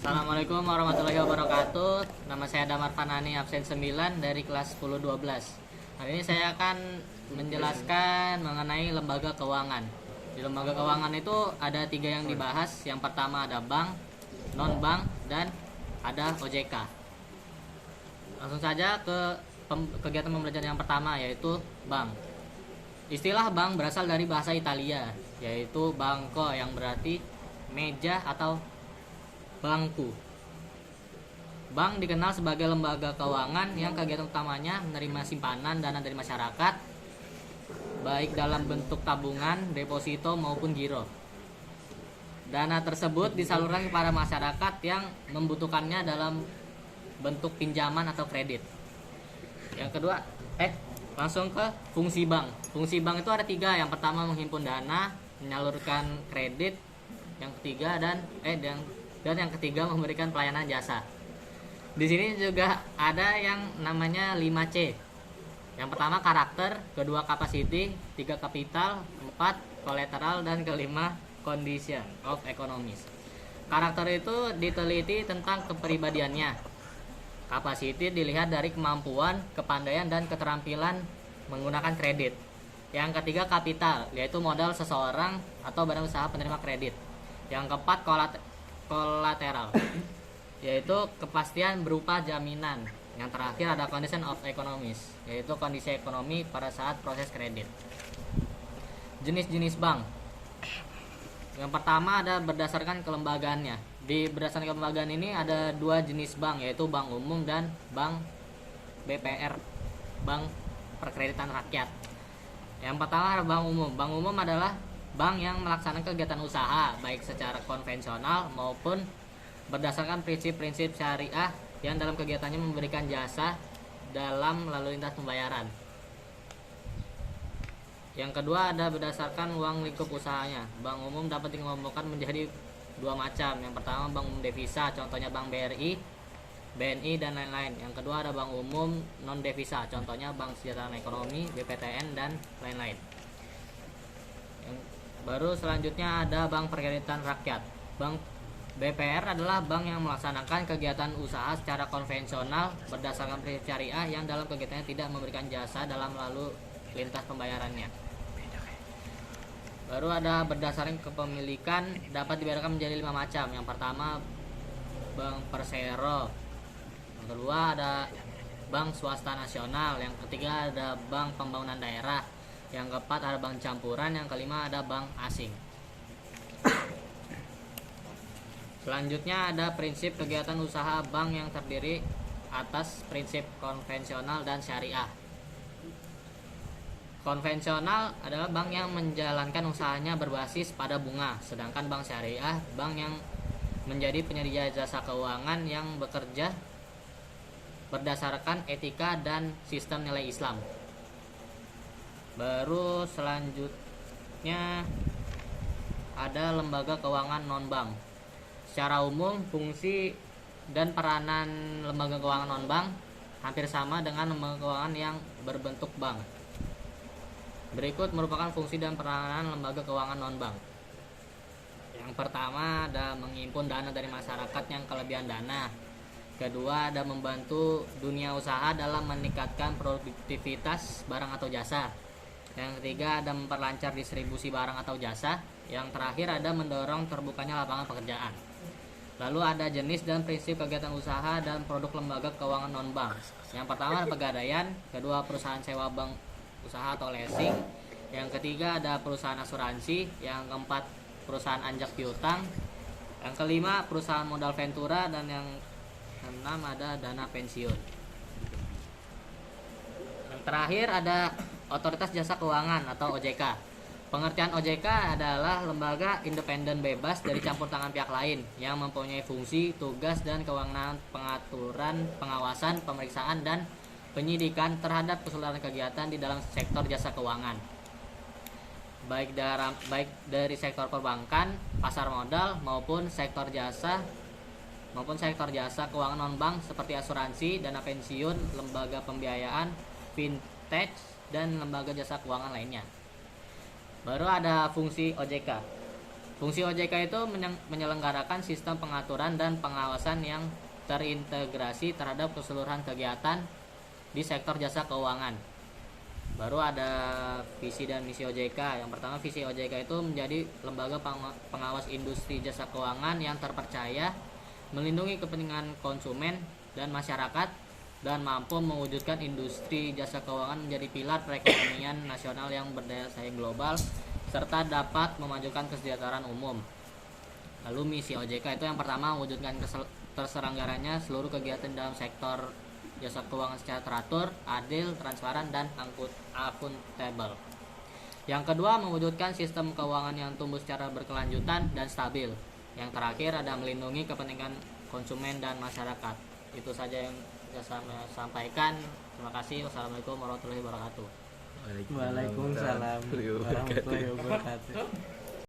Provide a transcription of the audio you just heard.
Assalamualaikum warahmatullahi wabarakatuh. Nama saya Damar Fanani, absen 9 dari kelas 10-12. Hari ini saya akan menjelaskan mengenai lembaga keuangan. Di lembaga keuangan itu ada 3 yang dibahas. Yang pertama ada bank, non-bank, dan ada OJK. Langsung saja ke kegiatan pembelajaran yang pertama, yaitu bank. Istilah bank berasal dari bahasa Italia, yaitu banco, yang berarti meja atau bangku. Bank dikenal sebagai lembaga keuangan yang kegiatan utamanya menerima simpanan dana dari masyarakat, baik dalam bentuk tabungan, deposito maupun giro. Dana tersebut disalurkan kepada masyarakat yang membutuhkannya dalam bentuk pinjaman atau kredit. Yang kedua, langsung ke fungsi bank. Fungsi bank itu ada 3. Yang pertama menghimpun dana, menyalurkan kredit. Yang ketiga dan yang ketiga memberikan pelayanan jasa. Di sini juga ada yang namanya 5C. Yang pertama karakter, kedua capacity, 3 capital, 4 collateral, dan kelima condition of economies. Karakter itu diteliti tentang kepribadiannya. Capacity dilihat dari kemampuan, kepandaian, dan keterampilan menggunakan kredit. Yang ketiga kapital, yaitu modal seseorang atau badan usaha penerima kredit. Yang keempat kolateral, yaitu kepastian berupa jaminan. Yang terakhir ada condition of economies, yaitu kondisi ekonomi pada saat proses kredit. Jenis-jenis bank. Yang pertama ada berdasarkan kelembagaannya. Di berdasarkan kelembagaan ini ada 2 jenis bank, yaitu bank umum dan bank BPR, bank perkreditan rakyat. Yang pertama ada bank umum. Bank umum adalah bank yang melaksanakan kegiatan usaha baik secara konvensional maupun berdasarkan prinsip-prinsip syariah yang dalam kegiatannya memberikan jasa dalam lalu lintas pembayaran. Yang kedua ada berdasarkan uang lingkup usahanya. Bank umum dapat dikelompokkan menjadi 2 macam. Yang pertama bank umum devisa, contohnya Bank BRI, BNI, dan lain-lain. Yang kedua ada bank umum non devisa, contohnya Bank Sejahtera Ekonomi, BPTN, dan lain-lain. Baru selanjutnya ada bank perkreditan rakyat. Bank BPR adalah bank yang melaksanakan kegiatan usaha secara konvensional berdasarkan prinsip syariah yang dalam kegiatannya tidak memberikan jasa dalam lalu lintas pembayarannya. Baru ada berdasarkan kepemilikan dapat dibedakan menjadi 5 macam. Yang pertama bank persero. Yang kedua ada bank swasta nasional. Yang ketiga ada bank pembangunan daerah. Yang keempat ada bank campuran. Yang kelima ada bank asing. Selanjutnya ada prinsip kegiatan usaha bank yang terdiri atas prinsip konvensional dan syariah. Konvensional adalah bank yang menjalankan usahanya berbasis pada bunga, sedangkan bank syariah bank yang menjadi penyedia jasa keuangan yang bekerja berdasarkan etika dan sistem nilai Islam. Baru selanjutnya ada lembaga keuangan non-bank. Secara umum fungsi dan peranan lembaga keuangan non-bank hampir sama dengan lembaga keuangan yang berbentuk bank. Berikut merupakan fungsi dan peranan lembaga keuangan non-bank. Yang pertama ada menghimpun dana dari masyarakat yang kelebihan dana. Kedua ada membantu dunia usaha dalam meningkatkan produktivitas barang atau jasa. Yang ketiga ada memperlancar distribusi barang atau jasa. Yang terakhir ada mendorong terbukanya lapangan pekerjaan. Lalu ada jenis dan prinsip kegiatan usaha dan produk lembaga keuangan non-bank. Yang pertama ada pegadaian, kedua perusahaan sewa bank usaha atau leasing, yang ketiga ada perusahaan asuransi, yang keempat perusahaan anjak piutang, yang kelima perusahaan modal ventura, dan yang keenam ada dana pensiun. Yang terakhir ada otoritas jasa keuangan atau OJK. Pengertian OJK adalah lembaga independen bebas dari campur tangan pihak lain yang mempunyai fungsi, tugas, dan kewenangan pengaturan, pengawasan, pemeriksaan, dan penyidikan terhadap keseluruhan kegiatan di dalam sektor jasa keuangan, baik dari sektor perbankan, pasar modal, maupun sektor jasa keuangan non bank seperti asuransi, dana pensiun, lembaga pembiayaan, fintech, dan lembaga jasa keuangan lainnya. Baru ada fungsi OJK. Fungsi OJK itu menyelenggarakan sistem pengaturan dan pengawasan yang terintegrasi terhadap keseluruhan kegiatan di sektor jasa keuangan. Baru ada visi dan misi OJK. Yang pertama, visi OJK itu menjadi lembaga pengawas industri jasa keuangan yang terpercaya, melindungi kepentingan konsumen dan masyarakat, dan mampu mewujudkan industri jasa keuangan menjadi pilar perekonomian nasional yang berdaya saing global serta dapat memajukan kesejahteraan umum. Lalu misi OJK itu yang pertama, mewujudkan terselenggaranya seluruh kegiatan dalam sektor jasa keuangan secara teratur, adil, transparan, dan akuntabel. Yang kedua, mewujudkan sistem keuangan yang tumbuh secara berkelanjutan dan stabil. Yang terakhir ada melindungi kepentingan konsumen dan masyarakat. Itu saja yang saya sampaikan. Terima kasih. Wassalamualaikum warahmatullahi wabarakatuh. Waalaikumsalam warahmatullahi wabarakatuh.